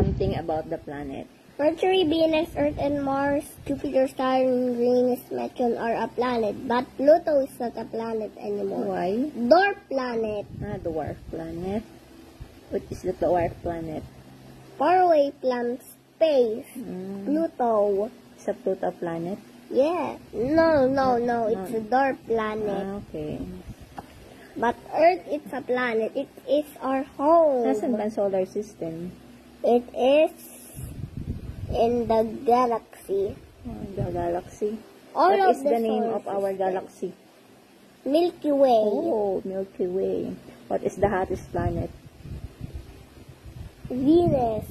Something about the planet. Mercury, Venus, Earth, and Mars, Jupiter, Saturn, Uranus, Neptune are a planet, but Pluto is not a planet anymore. Why? Dwarf planet. Dwarf planet. What is the dwarf planet? Far away from space. Pluto. Is a Pluto planet? Yeah. No. It's a dwarf planet. Okay. But Earth is a planet. It is our home. Nasaan ba ang solar system? It is in the galaxy. The galaxy. All What of is the the name solar of our system. galaxy? Milky Way. Oh, Milky Way. What is the hottest planet? Venus.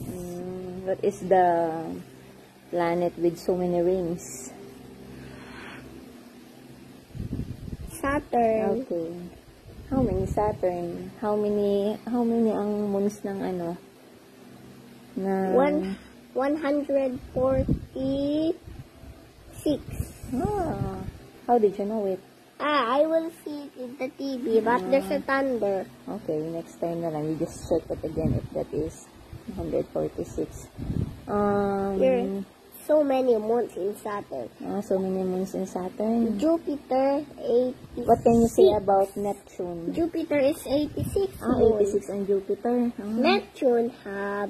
What is the planet with so many rings? Saturn. Okay. How many Saturn? How many ang moons ng ano? Na 146. How did you know it? I will see it in the TV, but there's a thunder. Okay, next time na lang. You just check it again if that is 146. There are so many moons in Saturn. So many moons in Saturn. Jupiter, 86. What can you say about Neptune? Jupiter is 86 86 on Jupiter. Neptune have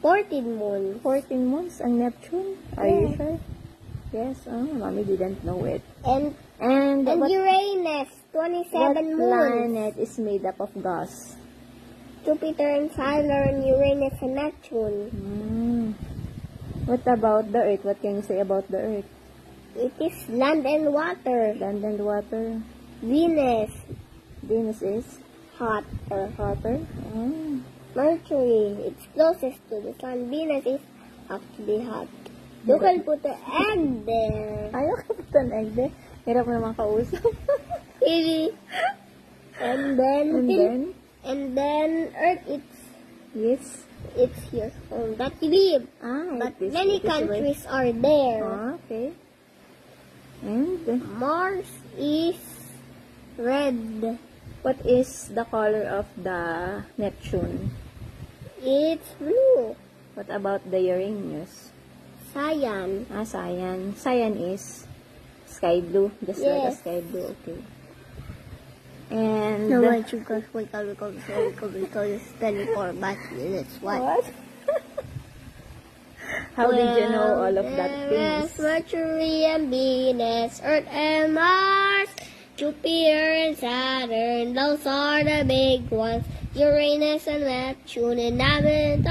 14 moons. 14 moons on Neptune? Are you sure? Yes. Mommy didn't know it. And what Uranus, 27 moons. planet is made up of gas? Jupiter and Saturn, Uranus and Neptune. What about the Earth? What can you say about the Earth? It is land and water. Land and water. Venus, Venus is hotter. hotter. Mercury, it's closest to the sun. Venus is actually hot. You can put an egg there. Ayaw ka put an egg there. Hirap naman kausap. Really? And then Earth, it's here home that you live. But many countries are there. Okay. And Mars is red. what is the color of the Neptune? It's blue. What about the Uranus? Cyan. Cyan. Cyan is sky blue. Just like a Yes. sky blue. Okay. And No, wait, because it's 24 minutes. What? How did you know all of that things? Mercury and Venus, Earth and Mars, Jupiter and Saturn, those are the big ones. Uranus and Neptune and Saturn.